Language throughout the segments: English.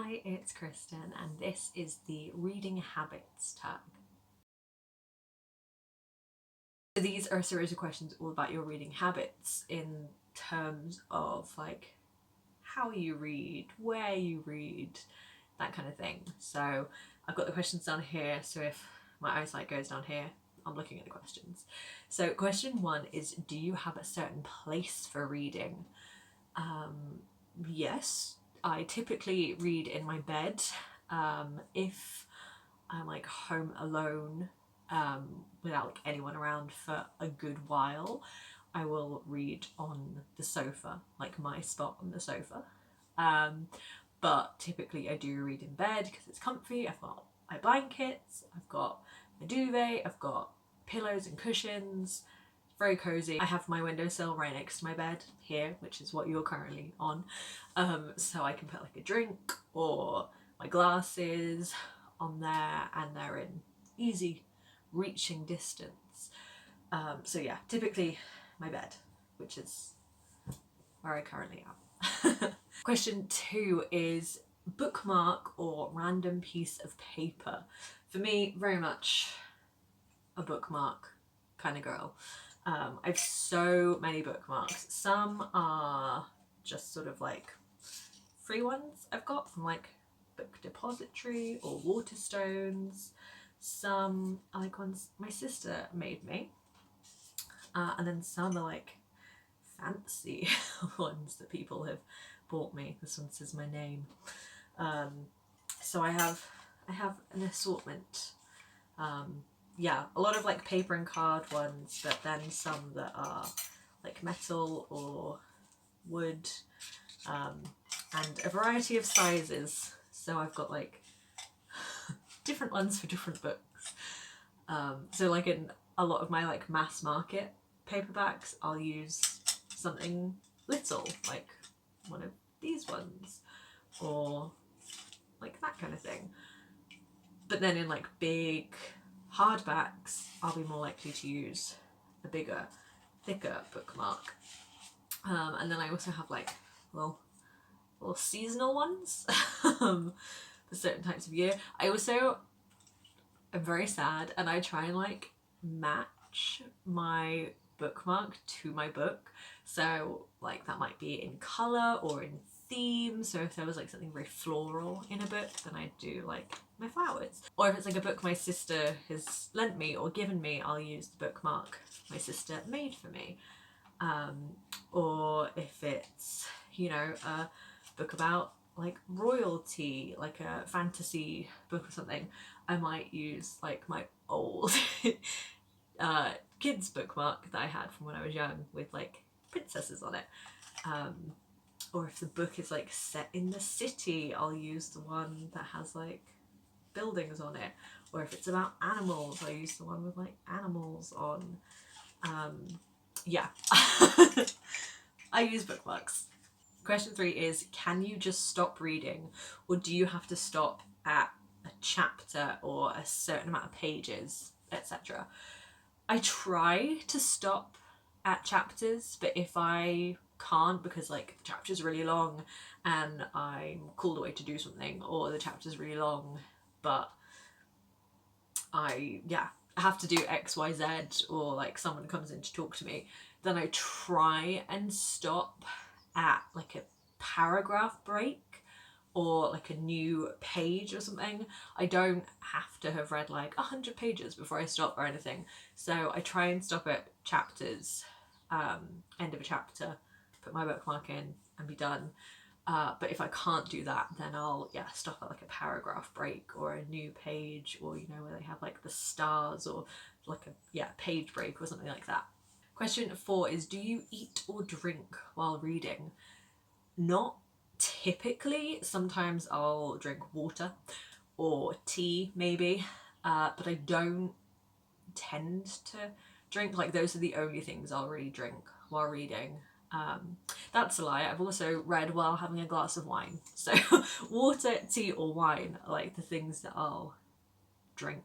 Hi, it's Kristen, and this is the reading habits tag. So these are a series of questions all about your reading habits in terms of like how you read, where you read, that kind of thing. So I've got the questions down here, so if my eyesight goes down here, I'm looking at the questions. So question 1 is, do you have a certain place for reading? Yes, I typically read in my bed. If I'm like home alone, without like anyone around for a good while, I will read on the sofa, like my spot on the sofa. But typically I do read in bed because it's comfy. I've got my blankets, I've got my duvet, I've got pillows and cushions. Very cozy. I have my windowsill right next to my bed here, which is what you're currently on. So I can put like a drink or my glasses on there and they're in easy reaching distance. So yeah, typically my bed, which is where I currently am. Question 2 is bookmark or random piece of paper. For me, very much a bookmark kind of girl. I have so many bookmarks. Some are just sort of like free ones I've got from like Book Depository or Waterstones. Some are like ones my sister made me. And then some are like fancy ones that people have bought me. This one says my name. So I have an assortment. Yeah, a lot of like paper and card ones, but then some that are like metal or wood, and a variety of sizes. So I've got like different ones for different books. So like in a lot of my like mass market paperbacks, I'll use something little, like one of these ones, or like that kind of thing. But then in like big hardbacks, I'll be more likely to use a bigger, thicker bookmark. And then I also have like little seasonal ones for certain types of year. I also am very sad and I try and like match my bookmark to my book. So like that might be in colour or in theme. So if there was like something very floral in a book, then I'd do like my flowers. Or if it's like a book my sister has lent me or given me, I'll use the bookmark my sister made for me. Or if it's, you know, a book about like royalty, like a fantasy book or something, I might use like my old kids bookmark that I had from when I was young with like princesses on it. Or if the book is like set in the city, I'll use the one that has like buildings on it. Or if it's about animals, I use the one with like animals on. Yeah. I use bookmarks. Question 3 is, can you just stop reading, or do you have to stop at a chapter or a certain amount of pages, etc.? I try to stop at chapters, but if I can't because like the chapter's really long and I'm called away to do something, or the chapter's really long but I have to do XYZ, or like someone comes in to talk to me, then I try and stop at like a paragraph break or like a new page or something. I don't have to have read like 100 pages before I stop or anything. So I try and stop at chapters, end of a chapter, put my bookmark in and be done. But if I can't do that, then I'll stop at like a paragraph break or a new page, or you know where they have like the stars, or like a page break or something like that. Question 4 is, do you eat or drink while reading? Not typically. Sometimes I'll drink water or tea maybe, but I don't tend to drink. Like those are the only things I'll really drink while reading. That's a lie. I've also read while having a glass of wine. So water, tea or wine are like the things that I'll drink.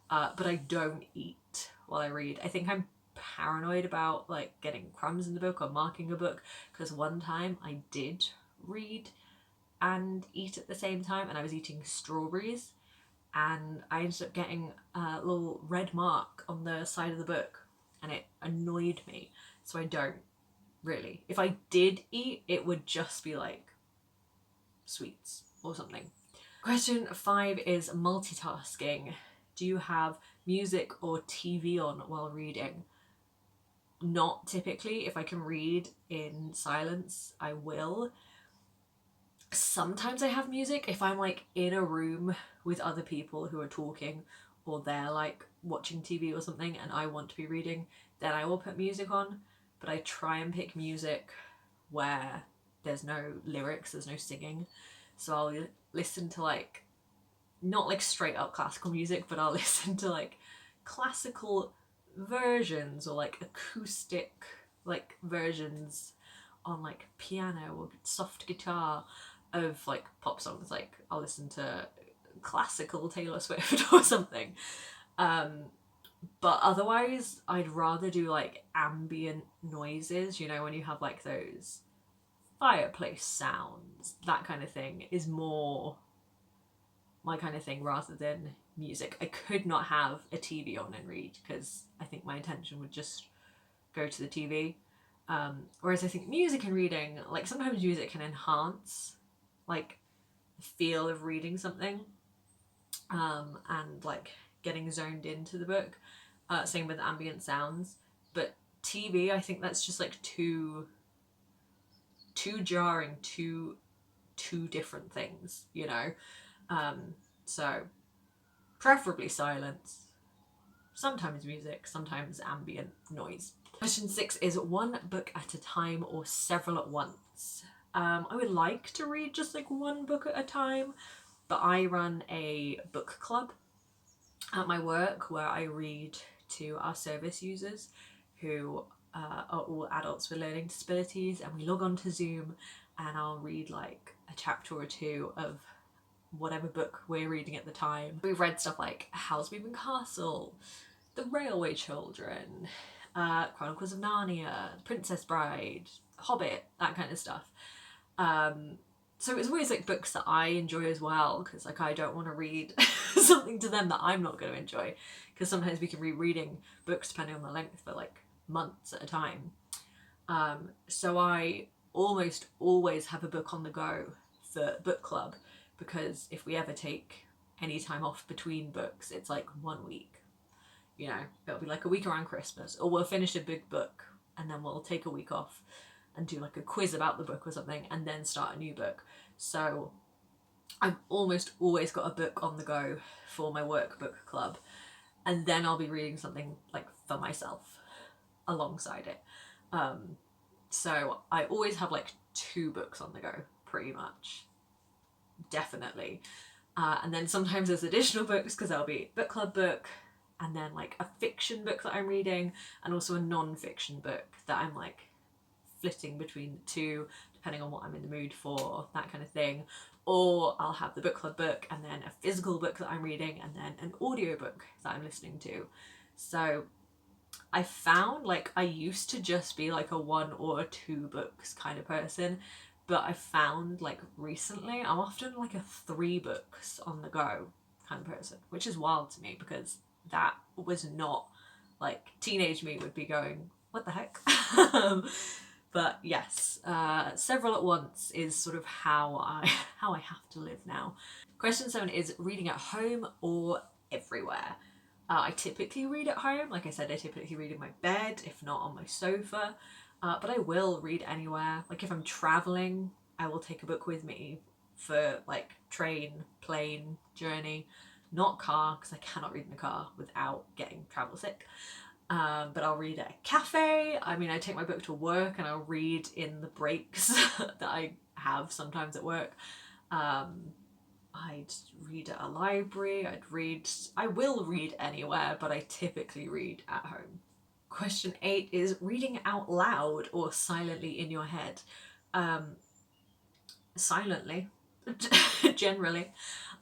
But I don't eat while I read. I think I'm paranoid about like getting crumbs in the book or marking a book, because one time I did read and eat at the same time, and I was eating strawberries, and I ended up getting a little red mark on the side of the book, and it annoyed me. So I don't really. If I did eat, it would just be like sweets or something. Question 5 is multitasking. Do you have music or TV on while reading? Not typically. If I can read in silence, I will. Sometimes I have music if I'm like in a room with other people who are talking, or they're like watching TV or something and I want to be reading, then I will put music on. But I try and pick music where there's no lyrics, there's no singing. So I'll listen to like, not like straight up classical music, but I'll listen to like classical versions or like acoustic like versions on like piano or soft guitar of like pop songs. Like I'll listen to classical Taylor Swift or something. But otherwise I'd rather do like ambient noises, you know, when you have like those fireplace sounds, that kind of thing is more my kind of thing rather than music. I could not have a TV on and read because I think my attention would just go to the TV. Whereas I think music and reading, like sometimes music can enhance like the feel of reading something, and like getting zoned into the book. Same with ambient sounds. But TV, I think that's just like too jarring, two different things, you know. So preferably silence, sometimes music, sometimes ambient noise. Question 6 is one book at a time or several at once. I would like to read just like one book at a time, but I run a book club at my work where I read to our service users who are all adults with learning disabilities, and we log on to Zoom and I'll read like a chapter or two of whatever book we're reading at the time. We've read stuff like Howl's Moving Castle, The Railway Children, Chronicles of Narnia, Princess Bride, Hobbit, that kind of stuff. So it's always like books that I enjoy as well, because like I don't want to read something to them that I'm not going to enjoy, because sometimes we can be reading books depending on the length for like months at a time. So I almost always have a book on the go for book club, because if we ever take any time off between books, it's like 1 week, you know, it'll be like a week around Christmas, or we'll finish a big book and then we'll take a week off and do like a quiz about the book or something and then start a new book. So I've almost always got a book on the go for my work book club, and then I'll be reading something like for myself alongside it. So I always have like 2 books on the go pretty much, definitely. And then sometimes there's additional books, because there'll be book club book and then like a fiction book that I'm reading and also a non-fiction book that I'm like flitting between the 2 depending on what I'm in the mood for, that kind of thing. Or I'll have the book club book and then a physical book that I'm reading and then an audio book that I'm listening to. So I found like I used to just be like a 1 or 2 books kind of person, but I found like recently I'm often like a 3 books on the go kind of person, which is wild to me because that was not like teenage me would be going, what the heck? But yes, several at once is sort of how I have to live now. Question 7 is reading at home or everywhere. I typically read at home. Like I said, I typically read in my bed, if not on my sofa. But I will read anywhere. Like if I'm traveling, I will take a book with me for like train, plane, journey, not car, because I cannot read in a car without getting travel sick. But I'll read at a cafe. I mean, I take my book to work and I'll read in the breaks that I have sometimes at work. I'd read at a library. I will read anywhere, but I typically read at home. Question 8 is reading out loud or silently in your head. Silently, generally.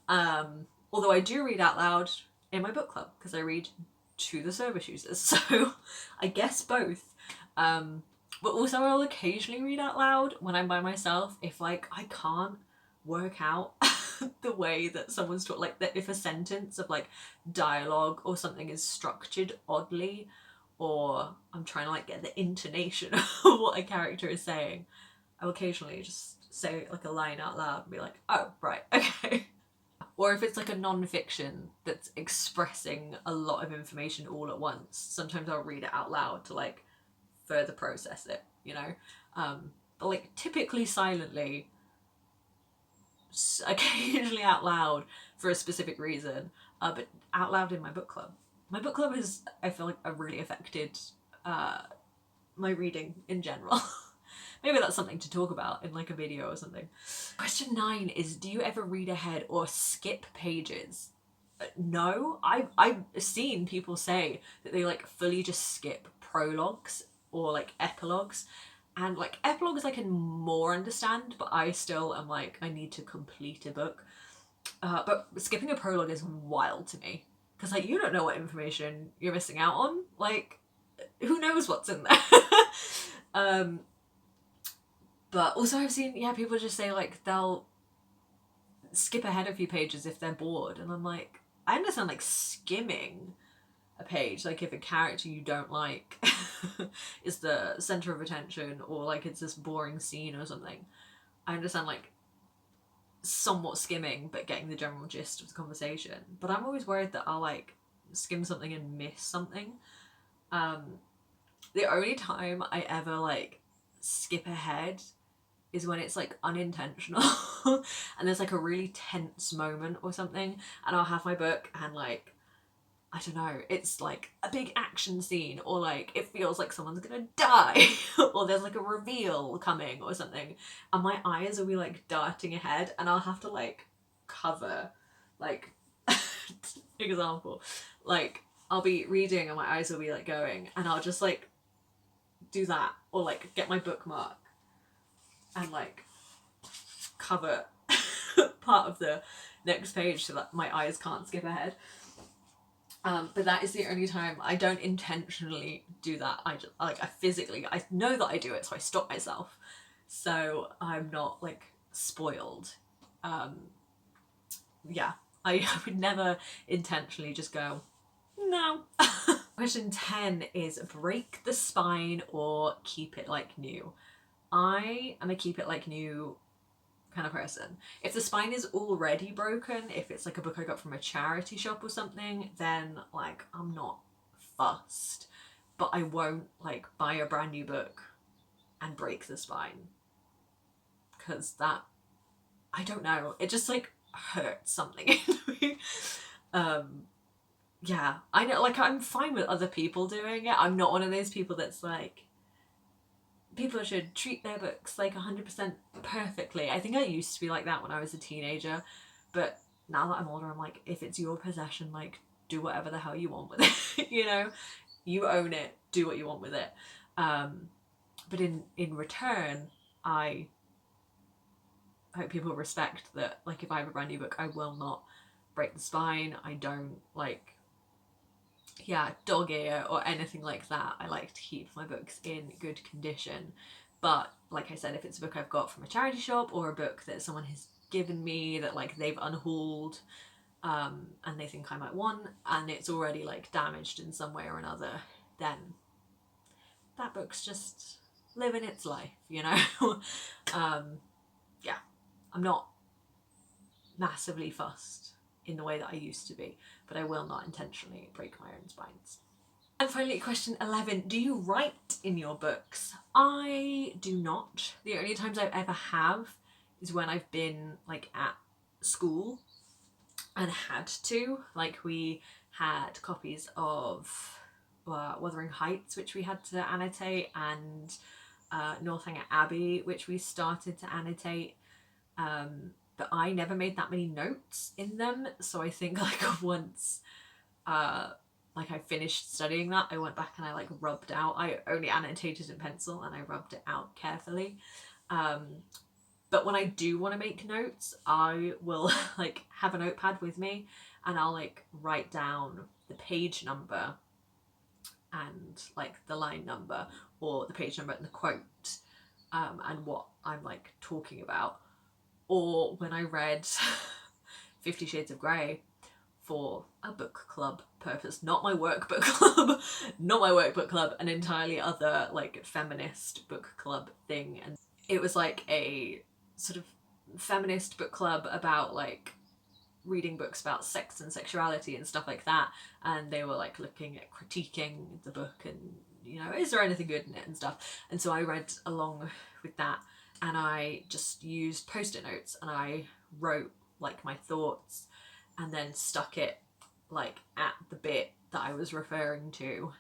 Although I do read out loud in my book club because I read to the service users, so I guess both. But also I'll occasionally read out loud when I'm by myself if like I can't work out the way that someone's taught, like that if a sentence of like dialogue or something is structured oddly, or I'm trying to like get the intonation of what a character is saying, I'll occasionally just say like a line out loud and be like, oh right, okay. Or if it's like a non-fiction that's expressing a lot of information all at once, sometimes I'll read it out loud to like further process it, you know. But like typically silently, occasionally out loud for a specific reason, but out loud in my book club. My book club is, I feel like, really affected my reading in general. Maybe that's something to talk about in like a video or something. Question 9 is, do you ever read ahead or skip pages? No, I've seen people say that they like fully just skip prologues or like epilogues. And like epilogues I can more understand, but I still am like, I need to complete a book. But skipping a prologue is wild to me. Because like, you don't know what information you're missing out on. Like, who knows what's in there? But also I've seen, people just say like they'll skip ahead a few pages if they're bored. And I'm like, I understand like skimming a page, like if a character you don't like is the center of attention, or like it's this boring scene or something. I understand like somewhat skimming but getting the general gist of the conversation. But I'm always worried that I'll like skim something and miss something. The only time I ever like skip ahead is when it's like unintentional and there's like a really tense moment or something, and I'll have my book and like, I don't know, it's like a big action scene, or like it feels like someone's gonna die or there's like a reveal coming or something, and my eyes will be like darting ahead and I'll have to like cover, like example, like I'll be reading and my eyes will be like going, and I'll just like do that, or like get my bookmark and like cover part of the next page so that my eyes can't skip ahead. But that is the only time. I don't intentionally do that. I just like, I know that I do it, so I stop myself, so I'm not like spoiled. Yeah, I would never intentionally just go, no. Question 10 is, break the spine or keep it like new. I am a keep it like new kind of person. If the spine is already broken, if it's like a book I got from a charity shop or something, then like I'm not fussed. But I won't like buy a brand new book and break the spine, because that, I don't know, it just like hurts something in me. Yeah, I know, like I'm fine with other people doing it. I'm not one of those people that's like, people should treat their books like 100% perfectly. I think I used to be like that when I was a teenager, but now that I'm older, I'm like, if it's your possession, like do whatever the hell you want with it. You know, you own it, do what you want with it. But in return, I hope people respect that, like if I have a brand new book, I will not break the spine. I don't like, dog ear or anything like that. I like to keep my books in good condition. But like I said, if it's a book I've got from a charity shop, or a book that someone has given me that like they've unhauled, and they think I might want, and it's already like damaged in some way or another, then that book's just living its life, you know. I'm not massively fussed in the way that I used to be, but I will not intentionally break my own spines. And finally, question 11, do you write in your books? I do not. The only times I've ever have is when I've been like at school and had to. Like we had copies of Wuthering Heights, which we had to annotate, and Northanger Abbey, which we started to annotate. But I never made that many notes in them, so I think like once like I finished studying that, I went back and I like rubbed out, I only annotated in pencil and I rubbed it out carefully. But when I do want to make notes, I will like have a notepad with me and I'll like write down the page number and like the line number, or the page number and the quote, and what I'm like talking about. or when I read 50 Shades of Grey for a book club purpose, not my workbook club, not my workbook club, an entirely other like feminist book club thing. And it was like a sort of feminist book club about like reading books about sex and sexuality and stuff like that, and they were like looking at critiquing the book and, you know, is there anything good in it and stuff. And so I read along with that, and I just used post-it notes and I wrote like my thoughts and then stuck it like at the bit that I was referring to.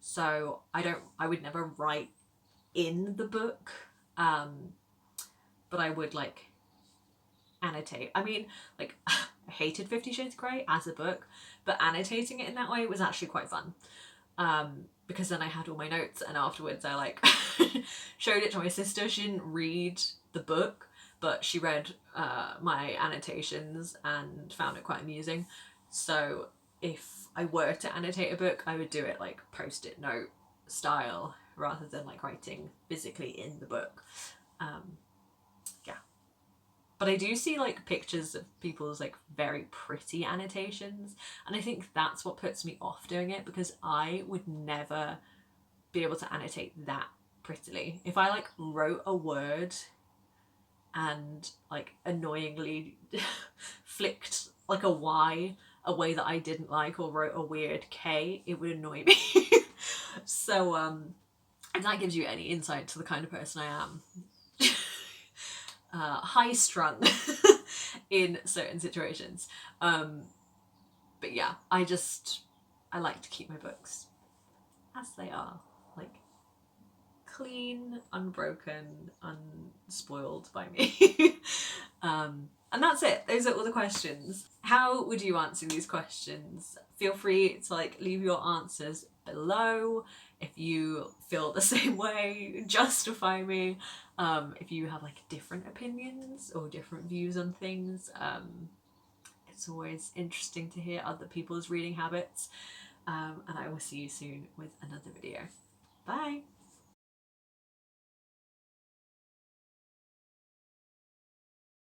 So I would never write in the book, but I would like annotate. I mean, like, I hated 50 Shades of Grey as a book, but annotating it in that way was actually quite fun. Because then I had all my notes, and afterwards I like showed it to my sister. She didn't read the book, but she read my annotations and found it quite amusing. So if I were to annotate a book, I would do it like post-it note style rather than like writing physically in the book. Yeah. But I do see like pictures of people's like very pretty annotations, and I think that's what puts me off doing it, because I would never be able to annotate that prettily. If I like wrote a word and like annoyingly flicked like a Y a way that I didn't like, or wrote a weird K, it would annoy me. So if that gives you any insight to the kind of person I am, high strung in certain situations. But yeah, I like to keep my books as they are, like clean, unbroken, unspoiled by me. And that's it. Those are all the questions. How would you answer these questions? Feel free to like leave your answers below. If you feel the same way, justify me. If you have like different opinions or different views on things, it's always interesting to hear other people's reading habits. And I will see you soon with another video. Bye!